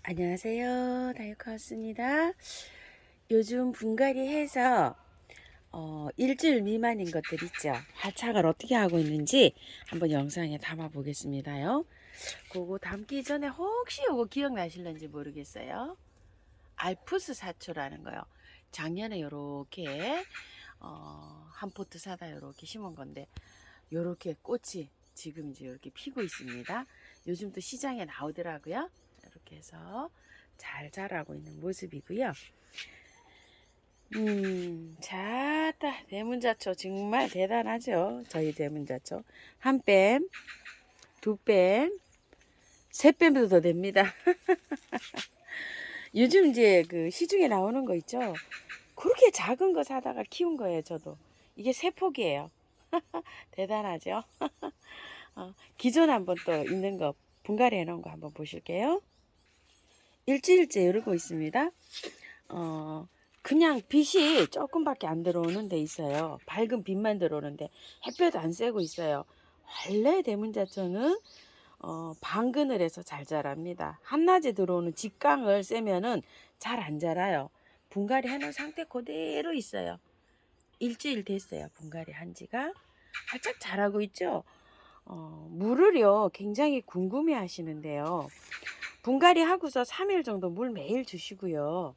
안녕하세요. 다이어카우스입니다. 요즘 분갈이 해서 일주일 미만인 것들 있죠. 활착을 어떻게 하고 있는지 한번 영상에 담아 보겠습니다요. 그거 담기 전에 혹시 요거 기억나실는지 모르겠어요. 알프스 사초라는 거요. 작년에 요렇게 한 포트 사다 요렇게 심은 건데 요렇게 꽃이 지금 이제 이렇게 피고 있습니다. 요즘 또 시장에 나오더라고요. 이렇게 해서 잘 자라고 있는 모습이고요. 자따 대문자초 정말 대단하죠. 저희 대문자초 한 뺨, 두 뺨, 세 뺨도 더 됩니다. 요즘 이제 그 시중에 나오는 거 있죠. 그렇게 작은 거 사다가 키운 거예요. 저도 이게 세 폭이에요. 대단하죠. 기존 한번 또 있는 거 분갈이 해놓은 거 한번 보실게요. 일주일째 이러고 있습니다. 그냥 빛이 조금밖에 안 들어오는 데 있어요. 밝은 빛만 들어오는데 햇볕 안 쐬고 있어요. 원래 대문자초는 방그늘에서 잘 자랍니다. 한낮에 들어오는 직광을 쐬면은 잘 안 자라요. 분갈이 해놓은 상태 그대로 있어요. 일주일 됐어요. 분갈이 한 지가. 활짝 자라고 있죠. 물을요 굉장히 궁금해 하시는데요. 분갈이 하고서 3일 정도 물 매일 주시고요.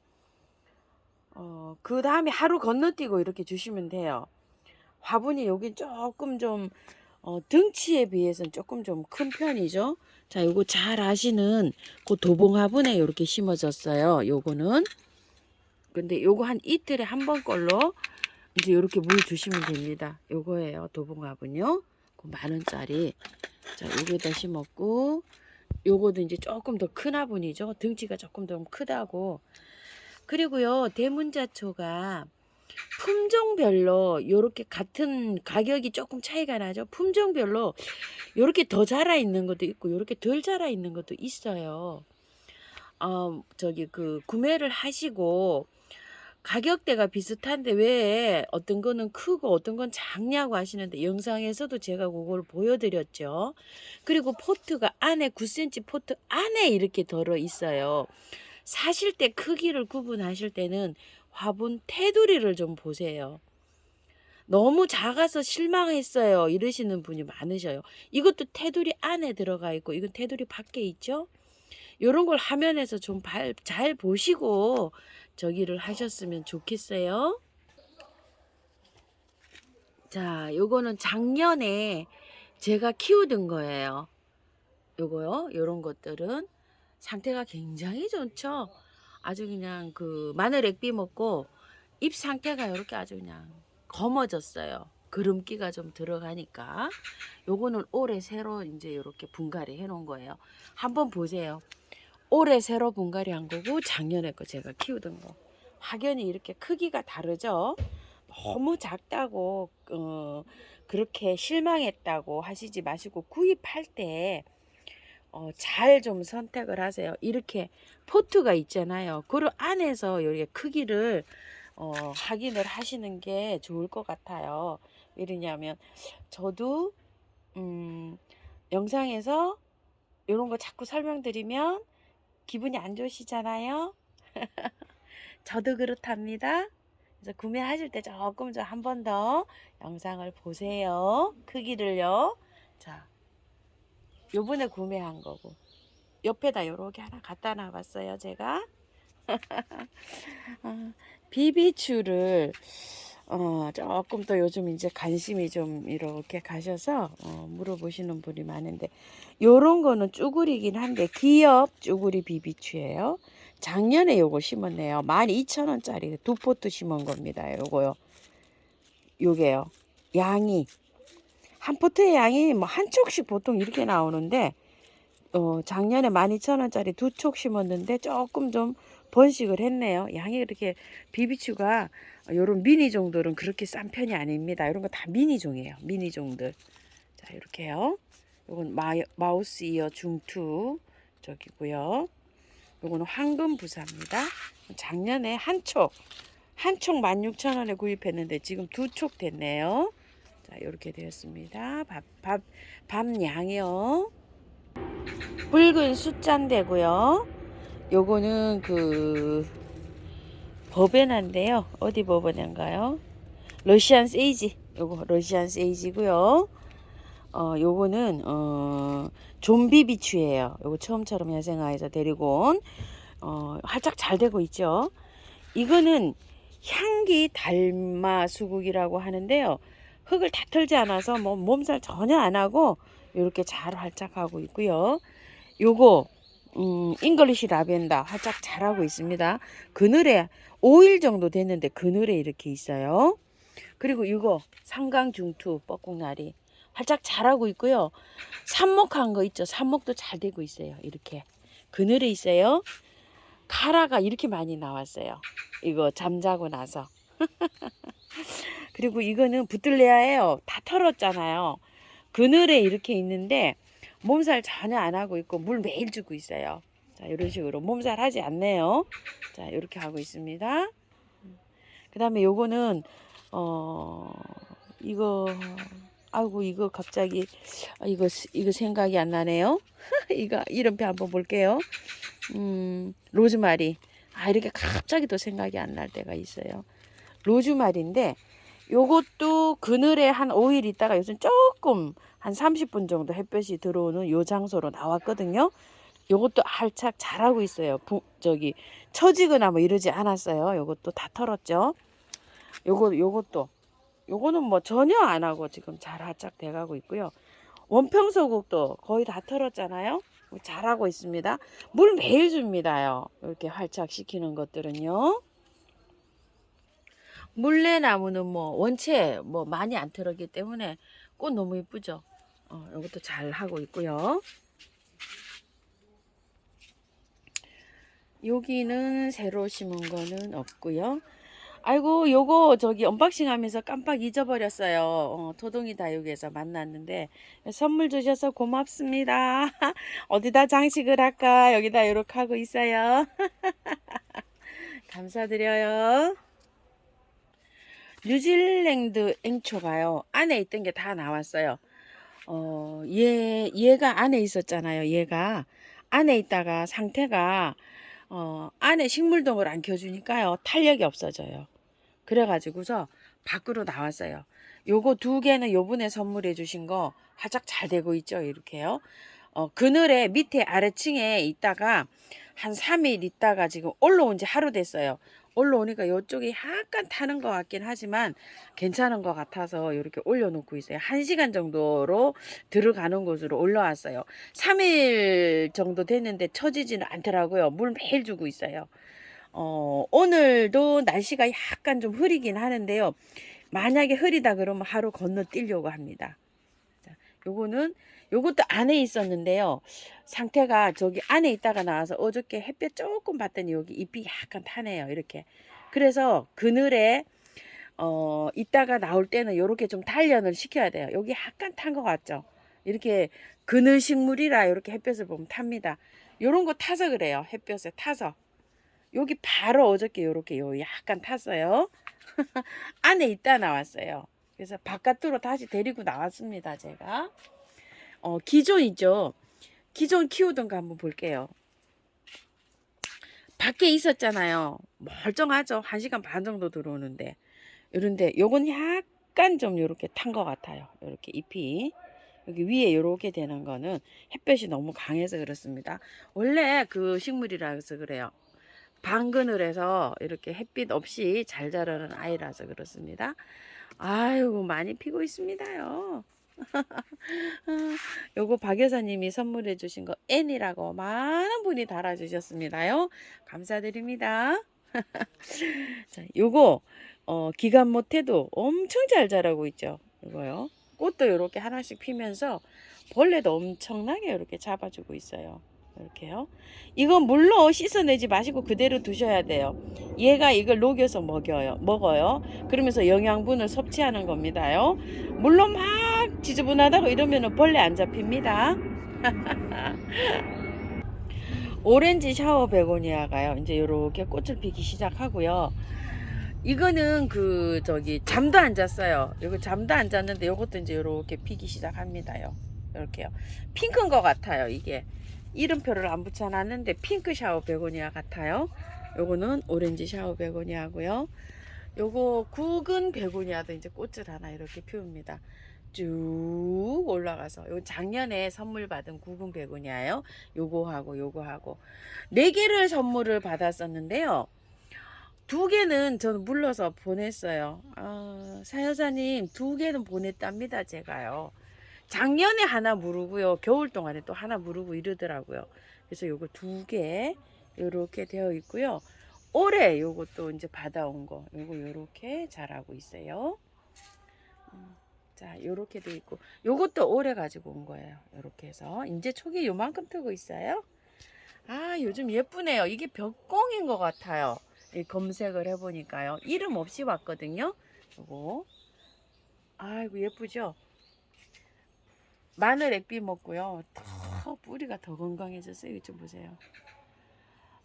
그 다음에 하루 건너뛰고 이렇게 주시면 돼요. 화분이 여긴 조금 좀 등치에 비해서는 조금 좀 큰 편이죠. 자, 요거 잘 아시는 그 도봉 화분에 이렇게 심어졌어요. 요거는. 근데 요거 한 이틀에 한 번 걸로 이제 이렇게 물 주시면 됩니다. 요거예요. 도봉 화분요. 그 10,000원짜리. 자, 요게다 심었고 요거도 이제 조금 더 큰 화분이죠. 등치가 조금 더 크다고. 그리고요, 대문자초가 품종별로 요렇게 같은 가격이 조금 차이가 나죠. 품종별로 요렇게 더 자라 있는 것도 있고 요렇게 덜 자라 있는 것도 있어요. 저기 그 구매를 하시고 가격대가 비슷한데 왜 어떤 거는 크고 어떤 건 작냐고 하시는데 영상에서도 제가 그걸 보여드렸죠. 그리고 포트가 안에 9cm 포트 안에 이렇게 들어 있어요. 사실 때 크기를 구분하실 때는 화분 테두리를 좀 보세요. 너무 작아서 실망했어요 이러시는 분이 많으셔요. 이것도 테두리 안에 들어가 있고 이건 테두리 밖에 있죠. 요런 걸 화면에서 좀 잘 보시고 저기를 하셨으면 좋겠어요. 자, 요거는 작년에 제가 키우던 거예요. 요거요. 요런 것들은 상태가 굉장히 좋죠. 아주 그냥 그 마늘 액비 먹고 잎 상태가 이렇게 아주 그냥 검어졌어요. 그름기가 좀 들어가니까. 요거는 올해 새로 이제 이렇게 분갈이 해 놓은 거예요. 한번 보세요. 올해 새로 분갈이 한 거고 작년에 거 제가 키우던 거. 확연히 이렇게 크기가 다르죠. 너무 작다고 그렇게 실망했다고 하시지 마시고 구입할 때 잘 좀 선택을 하세요. 이렇게 포트가 있잖아요. 그 안에서 이렇게 크기를 확인을 하시는 게 좋을 것 같아요. 왜냐하면 저도 영상에서 이런 거 자꾸 설명드리면 기분이 안 좋으시잖아요. 저도 그렇답니다. 그래서 구매하실 때 조금 좀 한 번 더 영상을 보세요. 크기를요. 자, 요번에 구매한 거고 옆에다 요렇게 하나 갖다 놔봤어요 제가. 비비추를 조금 더 요즘 이제 관심이 좀 이렇게 가셔서 물어보시는 분이 많은데 요런 거는 쭈구리긴 한데 기업 쭈구리 비비추예요. 작년에 요거 심었네요. 12,000원짜리 두 포트 심은 겁니다. 요거요. 요게요. 양이 한 포트의 양이 뭐 한 촉씩 보통 이렇게 나오는데 작년에 12,000원짜리 두 촉 심었는데 조금 좀 번식을 했네요. 양이 이렇게 비비추가 요런 미니 종들은 그렇게 싼 편이 아닙니다. 이런 거 다 미니 종이에요. 미니 종들. 자, 이렇게요. 요건 마우스 이어 중투 저기고요. 요거는 황금 부사입니다. 작년에 한 촉 16,000원에 구입했는데 지금 두 촉 됐네요. 자, 이렇게 되었습니다. 밤 양이요. 붉은 숫자인데고요. 요거는 그 버베나인데요. 어디 버베나인가요? 러시안 세이지. 요거 러시안 세이지고요. 요거는 좀비 비추예요. 요거 처음처럼 야생화에서 데리고 온 활짝 잘 되고 있죠. 이거는 향기 달마 수국이라고 하는데요. 흙을 다 털지 않아서 뭐 몸살 전혀 안 하고 이렇게 잘 활짝하고 있고요. 요거 잉글리시 라벤더 활짝 자라고 있습니다. 그늘에 5일 정도 됐는데 그늘에 이렇게 있어요. 그리고 이거 상강중투 뻐꾹나리 활짝 자라고 있고요. 삽목한 거 있죠. 삽목도 잘 되고 있어요. 이렇게 그늘에 있어요. 카라가 이렇게 많이 나왔어요. 이거 잠자고 나서. 그리고 이거는 부틀레아예요. 다 털었잖아요. 그늘에 이렇게 있는데 몸살 전혀 안 하고 있고 물 매일 주고 있어요. 자, 이런 식으로 몸살 하지 않네요. 자, 이렇게 하고 있습니다. 그 다음에 요거는 이거 아이고 이거 갑자기 이거 생각이 안 나네요. 이거 이름표 한번 볼게요. 로즈마리. 이렇게 갑자기 또 생각이 안 날 때가 있어요. 로즈마리인데 요것도 그늘에 한 5일 있다가 요즘 조금 한 30분 정도 햇볕이 들어오는 요 장소로 나왔거든요. 요것도 활짝 자라고 있어요. 저기 처지거나 뭐 이러지 않았어요. 요것도 다 털었죠. 요거는 뭐 전혀 안 하고 지금 잘 활짝 돼가고 있고요. 원평소국도 거의 다 털었잖아요. 잘하고 있습니다. 물 매일 줍니다요. 이렇게 활짝 시키는 것들은요. 물레나무는 뭐 원체 뭐 많이 안 털었기 때문에 꽃 너무 이쁘죠. 이것도 잘 하고 있고요. 여기는 새로 심은 거는 없고요. 아이고 요거 저기 언박싱 하면서 깜빡 잊어버렸어요. 토동이 다육에서 만났는데 선물 주셔서 고맙습니다. 어디다 장식을 할까? 여기다 이렇게 하고 있어요. 감사드려요. 뉴질랜드 앵초가요. 안에 있던 게 다 나왔어요. 얘가 안에 있었잖아요. 얘가 안에 있다가 상태가 안에 식물동을 안 켜주니까요. 탄력이 없어져요. 그래가지고서 밖으로 나왔어요. 요거 2개는 요번에 선물해 주신 거 활짝 잘 되고 있죠. 이렇게요. 그늘에 밑에 아래층에 있다가 한 3일 있다가 지금 올라온 지 하루 됐어요. 올라오니까 이쪽이 약간 타는 것 같긴 하지만 괜찮은 것 같아서 이렇게 올려놓고 있어요. 1시간 정도로 들어가는 곳으로 올라왔어요. 3일 정도 됐는데 처지지는 않더라고요. 물 매일 주고 있어요. 오늘도 날씨가 약간 좀 흐리긴 하는데요. 만약에 흐리다 그러면 하루 건너뛰려고 합니다. 자, 요것도 안에 있었는데요. 상태가 저기 안에 있다가 나와서 어저께 햇볕 조금 봤더니 여기 잎이 약간 타네요. 이렇게. 그래서 그늘에 있다가 나올 때는 이렇게 좀 단련을 시켜야 돼요. 여기 약간 탄 것 같죠? 이렇게 그늘 식물이라 이렇게 햇볕을 보면 탑니다. 요런 거 타서 그래요. 햇볕에 타서. 여기 바로 어저께 요렇게 약간 탔어요. 안에 있다 나왔어요. 그래서 바깥으로 다시 데리고 나왔습니다. 제가. 기존이죠. 기존 키우던 거 한번 볼게요. 밖에 있었잖아요. 멀쩡하죠. 1시간 반 정도 들어오는데. 이런데 요건 약간 좀 요렇게 탄 것 같아요. 요렇게 잎이. 여기 위에 요렇게 되는 거는 햇볕이 너무 강해서 그렇습니다. 원래 그 식물이라서 그래요. 방그늘에서 이렇게 햇빛 없이 잘 자라는 아이라서 그렇습니다. 아유, 많이 피고 있습니다요. 요거 박 여사님이 선물해 주신 거 N이라고 많은 분이 달아주셨습니다요. 감사드립니다. 자, 요거 기간 못해도 엄청 잘 자라고 있죠. 이거요. 꽃도 이렇게 하나씩 피면서 벌레도 엄청나게 이렇게 잡아주고 있어요. 이렇게요. 이건 물로 씻어내지 마시고 그대로 두셔야 돼요. 얘가 이걸 녹여서 먹어요. 그러면서 영양분을 섭취하는 겁니다요. 물로 막 지저분하다고 이러면 벌레 안 잡힙니다. 오렌지 샤워 베고니아가요. 이제 이렇게 꽃을 피기 시작하고요. 이거는 잠도 안 잤어요. 이거 잠도 안 잤는데 이것도 이제 이렇게 피기 시작합니다요. 이렇게요. 핑크인 것 같아요. 이게 이름표를 안 붙여놨는데 핑크 샤워 베고니아 같아요. 요거는 오렌지 샤워 베고니아고요. 요거 국은 베고니아도 이제 꽃을 하나 이렇게 피웁니다. 쭉 올라가서 요 작년에 선물 받은 국은 베고니아예요. 요거하고 요거하고 4개를 선물을 받았었는데요. 2개는 저는 물러서 보냈어요. 사여사님 2개는 보냈답니다. 제가요. 작년에 하나 무르고요. 겨울 동안에 또 하나 무르고 이러더라고요. 그래서 요거 2개 요렇게 되어 있고요. 올해 요것도 이제 받아온 거 요거 요렇게 자라고 있어요. 자 요렇게 돼 있고 요것도 올해 가지고 온 거예요. 요렇게 해서 이제 촉이 요만큼 트고 있어요. 아 요즘 예쁘네요. 이게 벽공인 것 같아요. 검색을 해보니까요. 이름 없이 왔거든요. 요거 아이고 예쁘죠. 마늘 액비 먹고요. 더 뿌리가 더 건강해졌어요. 이거 좀 보세요.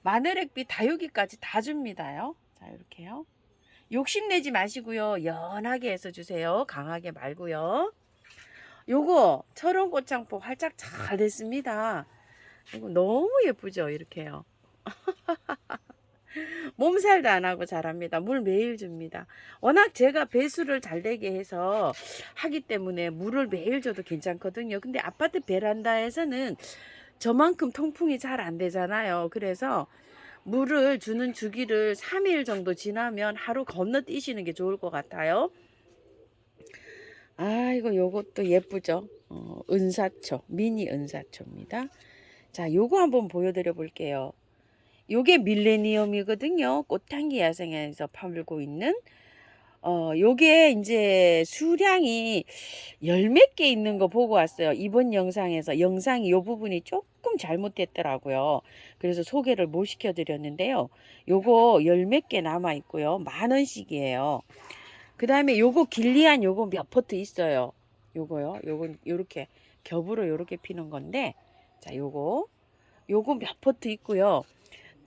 마늘 액비 다육이까지 다 줍니다요. 자 이렇게요. 욕심내지 마시고요. 연하게 해서 주세요. 강하게 말고요. 요거 철원 꽃창포 활짝 잘 됐습니다. 이거 너무 예쁘죠. 이렇게요. 몸살도 안 하고 자랍니다. 물 매일 줍니다. 워낙 제가 배수를 잘 되게 해서 하기 때문에 물을 매일 줘도 괜찮거든요. 근데 아파트 베란다에서는 저만큼 통풍이 잘 안 되잖아요. 그래서 물을 주는 주기를 3일 정도 지나면 하루 건너뛰시는 게 좋을 것 같아요. 아이고 요것도 예쁘죠. 은사초, 미니 은사초입니다. 자 요거 한번 보여드려 볼게요. 요게 밀레니엄이거든요. 꽃향기 야생에서 팔고 있는 요게 이제 수량이 10몇 개 있는 거 보고 왔어요. 이번 영상에서 영상이 요 부분이 조금 잘못됐더라고요. 그래서 소개를 못 시켜 드렸는데요. 요거 10몇 개 남아 있고요. 10,000원씩이에요. 그 다음에 요거 길리안 요거 몇 포트 있어요. 요거요. 요건 요렇게 겹으로 요렇게 피는 건데 자 요거 몇 포트 있고요.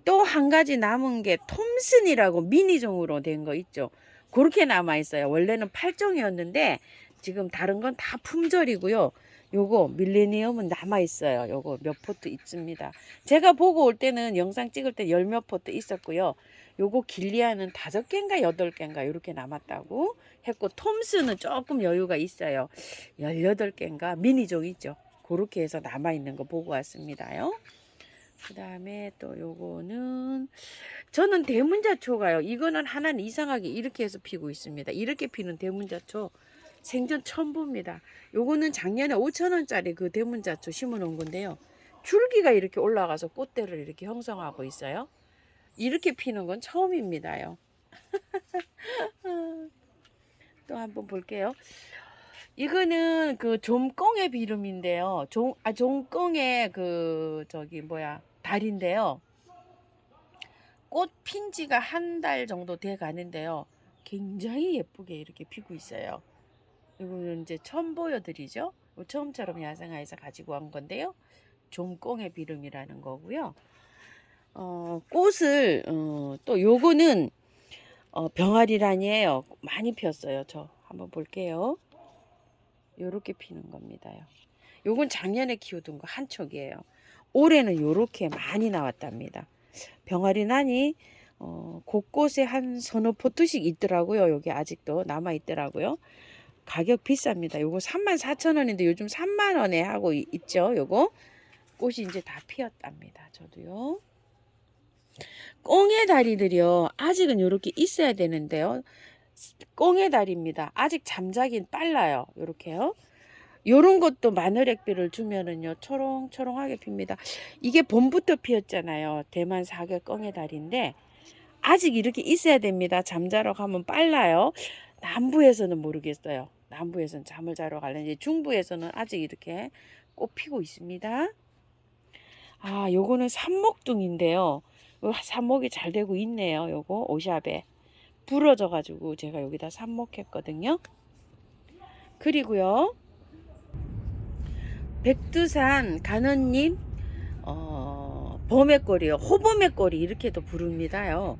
또 한 가지 남은 게 톰슨이라고 미니종으로 된 거 있죠. 그렇게 남아 있어요. 원래는 8종이었는데 지금 다른 건 다 품절이고요. 요거 밀레니엄은 남아 있어요. 요거 몇 포트 있습니다. 제가 보고 올 때는 영상 찍을 때 10몇 포트 있었고요. 요거 길리아는 5개인가 8개인가 이렇게 남았다고 했고 톰슨은 조금 여유가 있어요. 18개인가 미니종 있죠. 그렇게 해서 남아 있는 거 보고 왔습니다요. 그 다음에 또 요거는 저는 대문자초가요. 이거는 하나는 이상하게 이렇게 해서 피고 있습니다. 이렇게 피는 대문자초 생전 처음 봅니다. 요거는 작년에 5,000원짜리 그 대문자초 심어 놓은 건데요. 줄기가 이렇게 올라가서 꽃대를 이렇게 형성하고 있어요. 이렇게 피는 건 처음입니다요. 또 한번 볼게요. 이거는 그 좀꽁의 비름인데요. 좀꽁의 그 저기 뭐야 달인데요. 꽃 핀 지가 한 달 정도 돼 가는데요. 굉장히 예쁘게 이렇게 피고 있어요. 이거는 이제 처음 보여드리죠. 처음처럼 야생화에서 가지고 온 건데요. 좀꽁의 비름이라는 거고요. 꽃을 또 요거는 병아리란이에요. 많이 피었어요. 저 한번 볼게요. 요렇게 피는 겁니다요. 요건 작년에 키우던 거 한 촉이에요. 올해는 요렇게 많이 나왔답니다. 병아리란이 곳곳에 한 서너 포트씩 있더라고요. 여기 아직도 남아 있더라고요. 가격 비쌉니다. 요거 34,000원인데 요즘 3만원에 하고 있죠. 요거 꽃이 이제 다 피었답니다. 저도요. 꽁의 다리들이요. 아직은 요렇게 있어야 되는데요. 꽁의 다리입니다. 아직 잠자긴 빨라요. 요렇게요. 요런 것도 마늘액비를 주면은요 초롱초롱하게 핍니다. 이게 봄부터 피었잖아요. 대만 사계 꽁의 다리인데 아직 이렇게 있어야 됩니다. 잠자러 가면 빨라요. 남부에서는 모르겠어요. 남부에서는 잠을 자러 가려는지 중부에서는 아직 이렇게 꽃 피고 있습니다. 아 요거는 삼목둥인데요. 삽목이 잘 되고 있네요. 요거 오샵에 부러져 가지고 제가 여기다 삽목했거든요. 그리고요 백두산 간원님 범의꼬리요. 호범의꼬리 이렇게도 부릅니다요.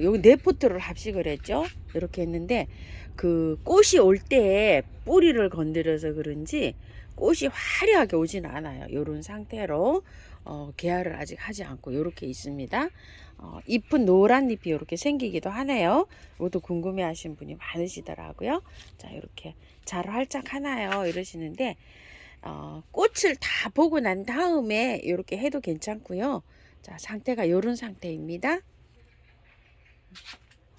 여기 4포트를 합식을 했죠. 이렇게 했는데 그 꽃이 올 때 뿌리를 건드려서 그런지 꽃이 화려하게 오진 않아요. 요런 상태로 개화를 아직 하지 않고 요렇게 있습니다. 잎은 노란 잎이 이렇게 생기기도 하네요. 이것도 궁금해 하신 분이 많으시더라고요. 자, 이렇게 잘 활짝 하나요? 이러시는데 꽃을 다 보고 난 다음에 이렇게 해도 괜찮고요. 자, 상태가 요런 상태입니다.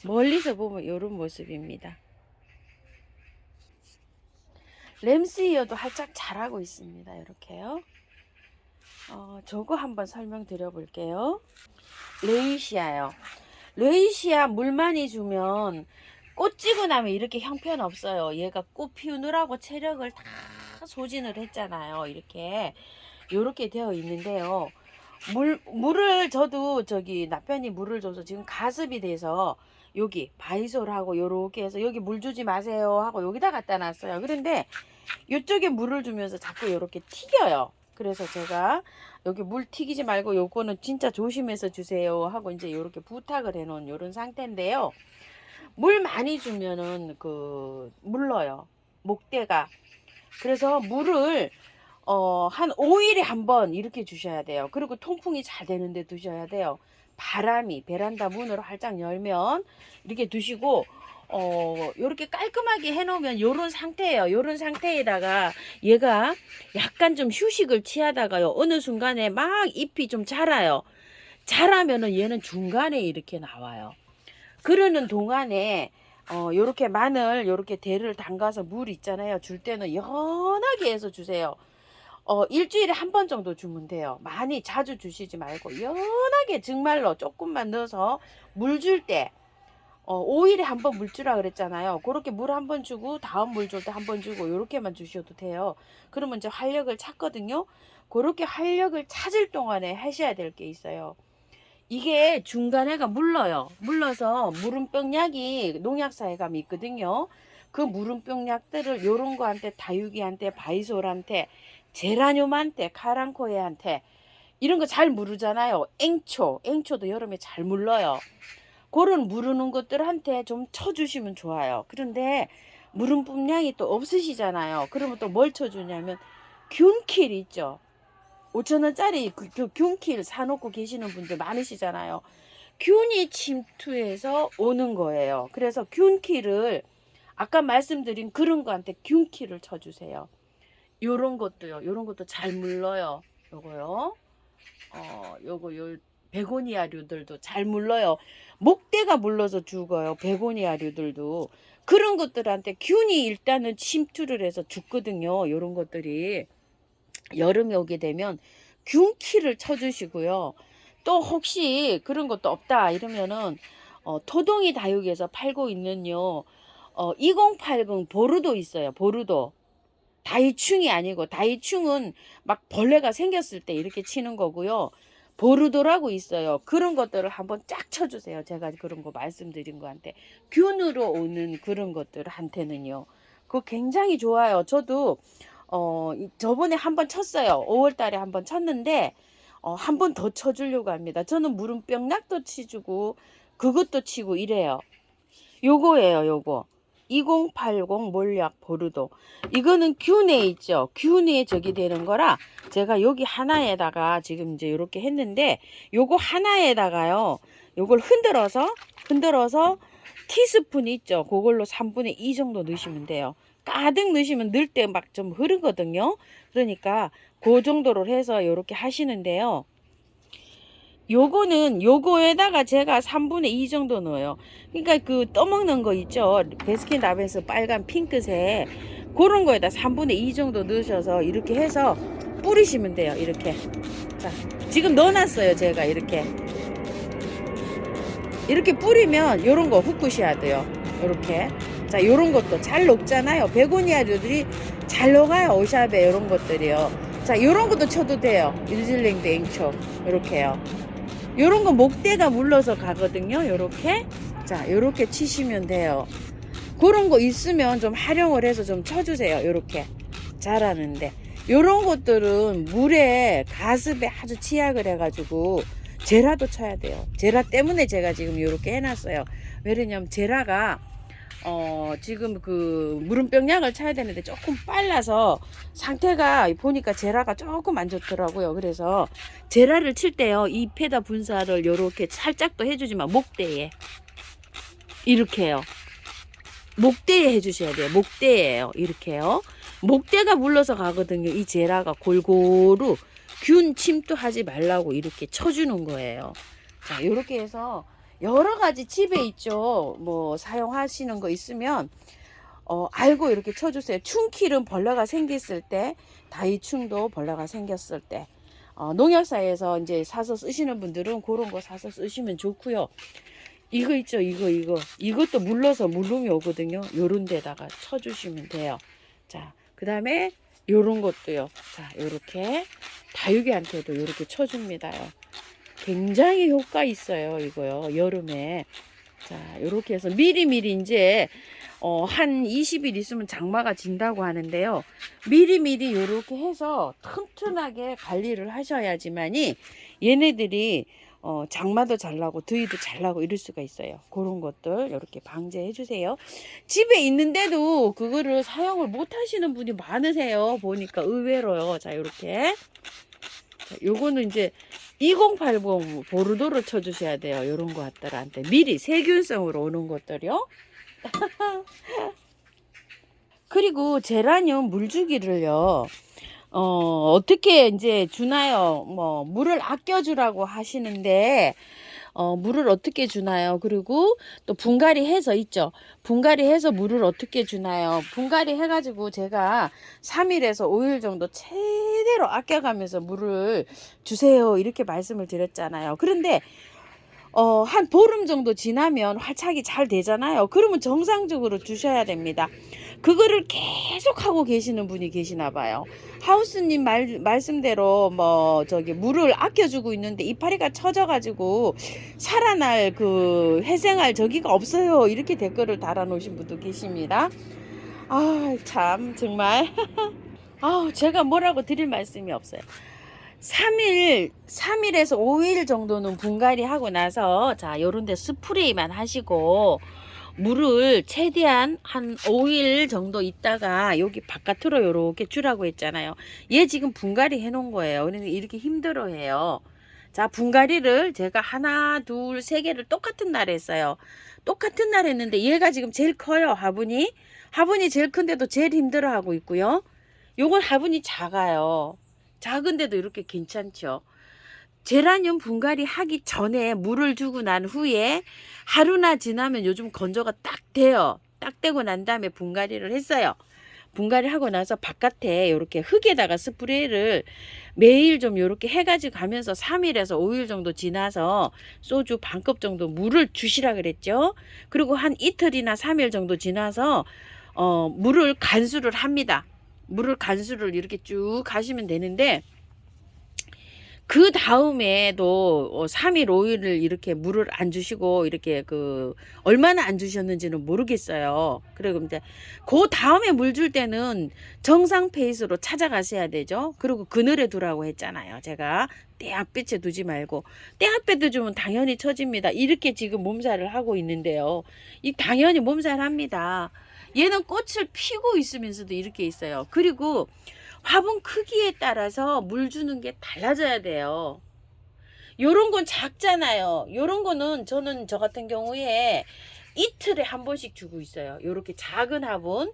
멀리서 보면 요런 모습입니다. 램스이어도 활짝 자라고 있습니다. 이렇게요. 저거 한번 설명드려 볼게요. 레이시아요. 레이시아 물 많이 주면 꽃 지고 나면 이렇게 형편없어요. 얘가 꽃 피우느라고 체력을 다 소진을 했잖아요. 이렇게 되어 있는데요. 물을 저도 남편이 물을 줘서 지금 가습이 돼서 여기 바이솔하고 요렇게 해서 여기 물 주지 마세요 하고 여기다 갖다 놨어요. 그런데 이쪽에 물을 주면서 자꾸 이렇게 튀겨요. 그래서 제가 여기 물 튀기지 말고 요거는 진짜 조심해서 주세요 하고 이제 이렇게 부탁을 해 놓은 요런 상태인데요. 물 많이 주면은 물러요. 목대가. 그래서 물을 한 5일에 한 번 이렇게 주셔야 돼요. 그리고 통풍이 잘 되는데 두셔야 돼요. 바람이 베란다 문으로 활짝 열면 이렇게 두시고 요렇게 깔끔하게 해놓으면 요런 상태예요. 요런 상태에다가 얘가 약간 좀 휴식을 취하다가요. 어느 순간에 막 잎이 좀 자라요. 자라면은 얘는 중간에 이렇게 나와요. 그러는 동안에 요렇게 마늘 요렇게 대를 담가서 물 있잖아요. 줄 때는 연하게 해서 주세요. 일주일에 한 번 정도 주면 돼요. 많이 자주 주시지 말고 연하게 정말로 조금만 넣어서 물 줄 때 5일에 한 번 물 주라 그랬잖아요. 그렇게 물 한 번 주고 다음 물 줄 때 한 번 주고 요렇게만 주셔도 돼요. 그러면 이제 활력을 찾거든요. 그렇게 활력을 찾을 동안에 하셔야 될 게 있어요. 이게 중간에가 물러요. 물러서 무름병약이 농약사에 가면 있거든요. 그 무름병약들을 요런 거한테 다육이한테 바이솔한테 제라늄한테 카랑코에한테 이런 거 잘 무르잖아요. 앵초도 여름에 잘 물러요. 그런 무르는 것들한테 좀 쳐주시면 좋아요. 그런데 무름병약이 또 없으시잖아요. 그러면 또 뭘 쳐주냐면 균킬 있죠. 5,000원짜리 그 균킬 사놓고 계시는 분들 많으시잖아요. 균이 침투해서 오는 거예요. 그래서 균킬을 아까 말씀드린 그런 거한테 균킬을 쳐주세요. 요런 것도 잘 물러요. 요거요. 요 베고니아류들도 잘 물러요. 목대가 물러서 죽어요. 베고니아류들도. 그런 것들한테 균이 일단은 침투를 해서 죽거든요. 요런 것들이. 여름에 오게 되면 균키를 쳐주시고요. 또 혹시 그런 것도 없다 이러면은 토동이 다육에서 팔고 있는요 2080 보르도 있어요. 보르도 다이충이 아니고 다이충은 막 벌레가 생겼을 때 이렇게 치는 거고요. 보르도라고 있어요. 그런 것들을 한번 쫙 쳐주세요. 제가 그런 거 말씀드린 거한테 균으로 오는 그런 것들한테는요. 그거 굉장히 좋아요. 저도 저번에 한번 쳤어요. 5월 달에 한번 쳤는데 한 번 더 쳐주려고 합니다. 저는 무름병약도 치주고 그것도 치고 이래요. 요거예요. 요거 2080 몰약 보르도. 이거는 균에 있죠. 균에 저기 되는 거라 제가 여기 하나에다가 지금 이제 이렇게 했는데 요거 하나에다가요. 요걸 흔들어서 티스푼 있죠. 그걸로 3분의 2 정도 넣으시면 돼요. 가득 넣으시면 넣을 때 막 좀 흐르거든요. 그러니까 그 정도로 해서 이렇게 하시는데요. 요거는 요거에다가 제가 3분의 2 정도 넣어요. 그러니까 그 떠먹는 거 있죠. 베스킨라빈스 빨간 핑크색 그런 거에다 3분의 2 정도 넣으셔서 이렇게 해서 뿌리시면 돼요. 이렇게. 자, 지금 넣어놨어요. 제가 이렇게 뿌리면 요런 거 훅굿이야 돼요. 요렇게. 자, 요런 것도 잘 녹잖아요. 베고니아류들이 잘 녹아요. 오샵에 요런 것들이요. 자, 요런 것도 쳐도 돼요. 뉴질랜드 앵초. 요렇게요. 요런 거 목대가 물러서 가거든요. 요렇게. 자, 요렇게 치시면 돼요. 그런 거 있으면 좀 활용을 해서 좀 쳐주세요. 요렇게. 자라는데. 요런 것들은 물에 가습에 아주 취약을 해가지고 제라도 쳐야 돼요. 제라 때문에 제가 지금 요렇게 해놨어요. 왜냐면 제라가 지금 그 무름병약을 쳐야 되는데 조금 빨라서 상태가 보니까 제라가 조금 안 좋더라고요. 그래서 제라를 칠 때요, 잎에다 분사를 요렇게 살짝 도 해주지만 목대에 이렇게요. 목대에 해주셔야 돼요. 목대예요. 이렇게요. 목대가 물러서 가거든요. 이 제라가 골고루 균 침투하지 말라고 이렇게 쳐주는 거예요. 자, 이렇게 해서 여러 가지 집에 있죠. 뭐 사용하시는 거 있으면 알고 이렇게 쳐주세요. 충킬은 벌레가 생겼을 때, 다이충도 벌레가 생겼을 때, 농약사에서 이제 사서 쓰시는 분들은 그런 거 사서 쓰시면 좋고요. 이거 있죠, 이것도 물러서 물름이 오거든요. 요런 데다가 쳐주시면 돼요. 자, 그 다음에 요런 것도요. 자, 요렇게 다육이한테도 요렇게 쳐줍니다요. 굉장히 효과 있어요, 이거요. 여름에. 자, 요렇게 해서 미리미리 이제 한 20일 있으면 장마가 진다고 하는데요. 미리미리 요렇게 해서 튼튼하게 관리를 하셔야지만이 얘네들이 장마도 잘 나고 더위도 잘 나고 이럴 수가 있어요. 그런 것들 이렇게 방제해 주세요. 집에 있는데도 그거를 사용을 못 하시는 분이 많으세요. 보니까 의외로요. 자, 요렇게. 자, 요거는 이제 2080 보르도를 쳐주셔야 돼요. 요런 것들한테 미리 세균성으로 오는 것들이요. 그리고 제라늄 물주기를요. 어떻게 이제 주나요? 뭐 물을 아껴주라고 하시는데 물을 어떻게 주나요? 그리고 또 분갈이 해서 있죠. 분갈이 해서 물을 어떻게 주나요? 분갈이 해가지고 제가 3일에서 5일 정도 최대로 아껴가면서 물을 주세요. 이렇게 말씀을 드렸잖아요. 그런데 한 보름 정도 지나면 활착이 잘 되잖아요. 그러면 정상적으로 주셔야 됩니다. 그거를 계속 하고 계시는 분이 계시나 봐요. 하우스님 말씀대로 뭐 저기 물을 아껴주고 있는데 이파리가 처져가지고 살아날 그 회생할 저기가 없어요. 이렇게 댓글을 달아놓으신 분도 계십니다. 아, 참 정말 제가 뭐라고 드릴 말씀이 없어요. 3일에서 5일 정도는 분갈이 하고 나서 자, 요런데 스프레이만 하시고 물을 최대한 한 5일 정도 있다가 여기 바깥으로 요렇게 주라고 했잖아요. 얘 지금 분갈이 해 놓은 거예요. 그러니까 이렇게 힘들어 해요. 자, 분갈이를 제가 하나, 둘, 세 개를 똑같은 날 했어요. 똑같은 날 했는데 얘가 지금 제일 커요. 화분이 제일 큰데도 제일 힘들어 하고 있고요. 요건 화분이 작아요. 작은데도 이렇게 괜찮죠. 제라늄 분갈이 하기 전에 물을 주고 난 후에 하루나 지나면 요즘 건조가 딱 돼요. 딱 되고 난 다음에 분갈이를 했어요. 분갈이 하고 나서 바깥에 이렇게 흙에다가 스프레이를 매일 좀 이렇게 해가지고 가면서 3일에서 5일 정도 지나서 소주 반컵 정도 물을 주시라 그랬죠. 그리고 한 이틀이나 3일 정도 지나서 물을 간수를 합니다. 물을 간수를 이렇게 쭉 하시면 되는데 그 다음에도 3일 5일을 이렇게 물을 안 주시고 이렇게 얼마나 안 주셨는지는 모르겠어요. 그리고 이제 그 다음에 물 줄 때는 정상 페이스로 찾아가셔야 되죠. 그리고 그늘에 두라고 했잖아요. 제가 떼약볕에 두지 말고 떼약볕에 두면 당연히 처집니다. 이렇게 지금 몸살을 하고 있는데요. 이 당연히 몸살합니다. 얘는 꽃을 피고 있으면서도 이렇게 있어요. 그리고 화분 크기에 따라서 물 주는 게 달라져야 돼요. 요런 건 작잖아요. 요런 거는 저는 저 같은 경우에 이틀에 한 번씩 주고 있어요. 요렇게 작은 화분.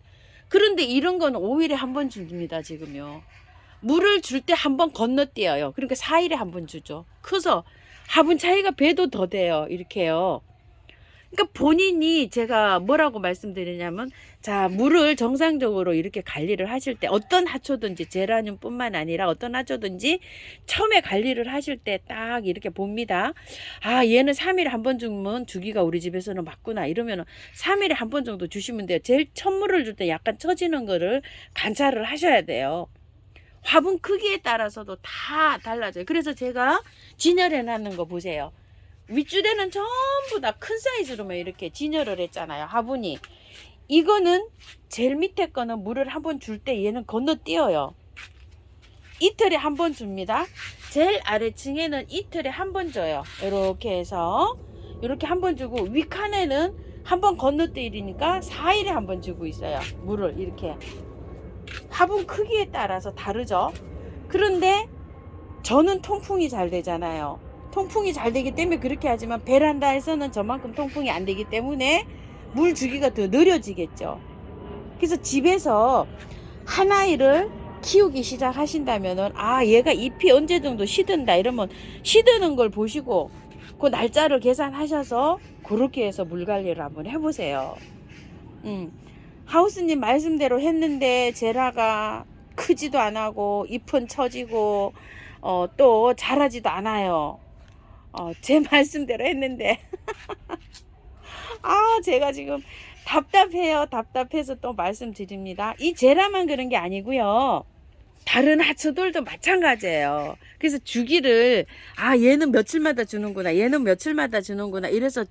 그런데 이런 건 5일에 한 번 줍니다. 지금요. 물을 줄 때 한 번 건너뛰어요. 그러니까 4일에 한 번 주죠. 커서 화분 차이가 배도 더 돼요. 이렇게요. 그러니까 본인이 제가 뭐라고 말씀드리냐면 자, 물을 정상적으로 이렇게 관리를 하실 때 어떤 하초든지 제라늄 뿐만 아니라 어떤 하초든지 처음에 관리를 하실 때 딱 이렇게 봅니다. 아, 얘는 3일에 한 번 주면 주기가 우리 집에서는 맞구나 이러면 3일에 한 번 정도 주시면 돼요. 제일 첫 물을 줄 때 약간 처지는 거를 관찰을 하셔야 돼요. 화분 크기에 따라서도 다 달라져요. 그래서 제가 진열해 놨는 거 보세요. 윗줄에는 전부 다 큰 사이즈로만 이렇게 진열을 했잖아요. 화분이. 이거는 제일 밑에 거는 물을 한 번 줄 때 얘는 건너뛰어요. 이틀에 한 번 줍니다. 제일 아래층에는 이틀에 한 번 줘요. 이렇게 해서 이렇게 한 번 주고 윗칸에는 한 번 건너뛰리니까 4일에 한 번 주고 있어요. 물을 이렇게. 화분 크기에 따라서 다르죠. 그런데 저는 통풍이 잘 되잖아요. 통풍이 잘 되기 때문에 그렇게 하지만 베란다에서는 저만큼 통풍이 안 되기 때문에 물 주기가 더 느려지겠죠. 그래서 집에서 하나이를 키우기 시작하신다면은 아 얘가 잎이 언제 정도 시든다 이러면 시드는 걸 보시고 그 날짜를 계산하셔서 그렇게 해서 물 관리를 한번 해보세요. 하우스님 말씀대로 했는데 제라가 크지도 안 하고 잎은 처지고 또 자라지도 않아요. 제 말씀대로 했는데 아 제가 지금 답답해요. 답답해서 또 말씀드립니다. 이 제라만 그런 게 아니고요. 다른 하초들도 마찬가지예요. 그래서 주기를 아 얘는 며칠마다 주는구나 얘는 며칠마다 주는구나 이래서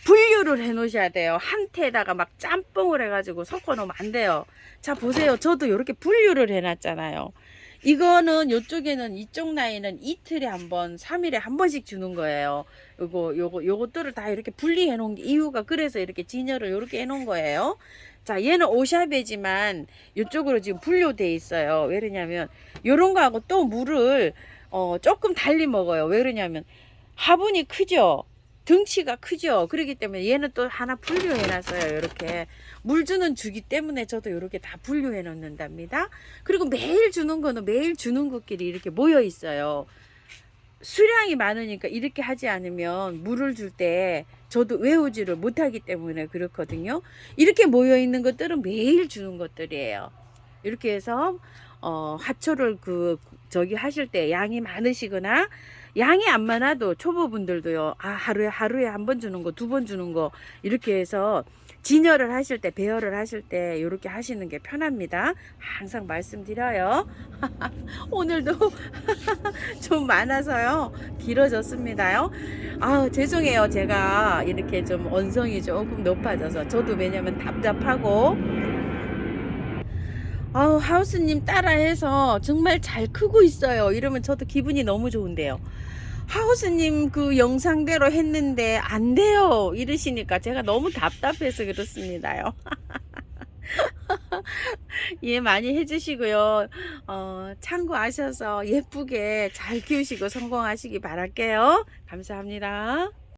분류를 해 놓으셔야 돼요. 한 테에다가 막 짬뽕을 해가지고 섞어 놓으면 안 돼요. 자 보세요. 저도 이렇게 분류를 해 놨잖아요. 이거는 요쪽에는 이쪽 나이는 이틀에 한 번, 3일에 한 번씩 주는 거예요. 요것들을 다 이렇게 분리해 놓은 게 이유가 그래서 이렇게 진열을 이렇게 해 놓은 거예요. 자, 얘는 오샤베지만 이쪽으로 지금 분류돼 있어요. 왜 그러냐면 요런 거하고 또 물을 조금 달리 먹어요. 왜 그러냐면 화분이 크죠. 덩치가 크죠. 그렇기 때문에 얘는 또 하나 분류해 놨어요. 이렇게 물 주는 주기 때문에 저도 이렇게 다 분류해 놓는답니다. 그리고 매일 주는 거는 매일 주는 것끼리 이렇게 모여 있어요. 수량이 많으니까 이렇게 하지 않으면 물을 줄 때 저도 외우지를 못하기 때문에 그렇거든요. 이렇게 모여 있는 것들은 매일 주는 것들이에요. 이렇게 해서 화초를 저기 하실 때 양이 많으시거나 양이 안 많아도 초보분들도요. 아 하루에 한 번 주는 거, 두 번 주는 거 이렇게 해서 진열을 하실 때 배열을 하실 때 이렇게 하시는 게 편합니다. 항상 말씀드려요. 오늘도 좀 많아서요 길어졌습니다요. 아 죄송해요. 제가 이렇게 좀 언성이 조금 높아져서 저도 왜냐면 답답하고 하우스님 따라해서 정말 잘 크고 있어요. 이러면 저도 기분이 너무 좋은데요. 하우스님 그 영상대로 했는데 안 돼요. 이러시니까 제가 너무 답답해서 그렇습니다요. 예, 많이 해주시고요. 참고하셔서 예쁘게 잘 키우시고 성공하시기 바랄게요. 감사합니다.